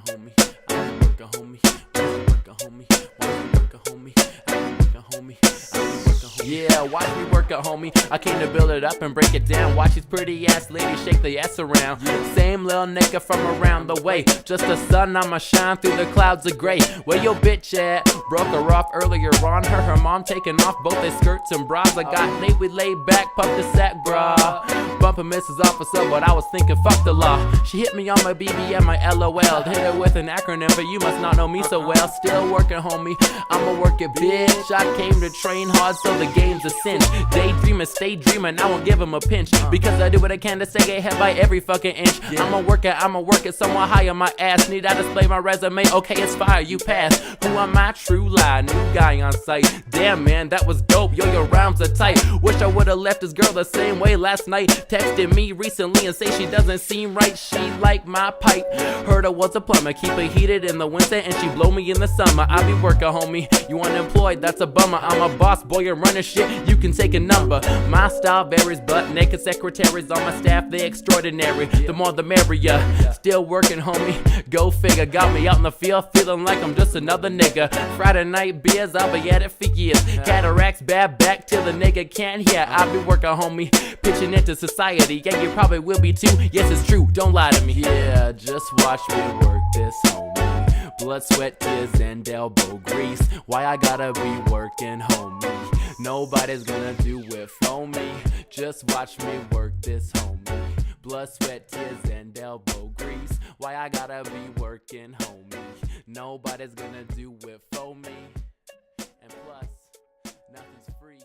homie? I be working, homie. Why you working, homie? Why you working, homie? I be working, homie. I be working, homie. Yeah, watch me work it, homie. I came to build it up and break it down. Watch these pretty ass ladies shake the ass around. Same little nigga from around the way. Just the sun, I'ma shine through the clouds of gray. Where your bitch at? Broke her off earlier on. Her mom taking off both their skirts and bras. I got Nate, we laid back, puff the sack, brah. Bumpin' Mrs. Officer, but I was thinking fuck the law. She hit me on my BB and my LOL. Hit her with an acronym, but you must not know me so well. Still working, homie. I'ma work it, bitch. I came to train hard, so the game's a cinch. Daydreaming, stay dreaming, I won't give him a pinch. Because I do what I can to stay ahead by every fucking inch. I'ma work it somewhat high on my ass. Need I display my resume? Okay, it's fire, you pass. Who am I? True lie, new guy on sight. Damn, man, that was dope. Yo, your rhymes are tight. Wish I would've left this girl the same way last night. Texted me recently and say she doesn't seem right. She like my pipe. Heard I was a plumber. Keep it heated in the winter and she blow me in the summer. I be working, homie. You unemployed, that's a bummer. I'm a boss, boy, I'm running shit. You can take a number. My style varies, but naked secretaries on my staff, they extraordinary. The more the merrier. Still working, homie. Go figure. Got me out in the field feeling like I'm just another nigga. Friday night beers, I'll be at it for years. Cataracts, bad back till the nigga can't hear. I be working, homie. Pitching into society. Yeah, you probably will be too. Yes, it's true. Don't lie to me. Yeah, just watch me work this, homie. Blood, sweat, tears, and elbow grease. Why I gotta be working, homie? Nobody's gonna do it for me. Just watch me work this, homie. Blood, sweat, tears, and elbow grease. Why I gotta be working, homie? Nobody's gonna do it for me. And plus, nothing's free.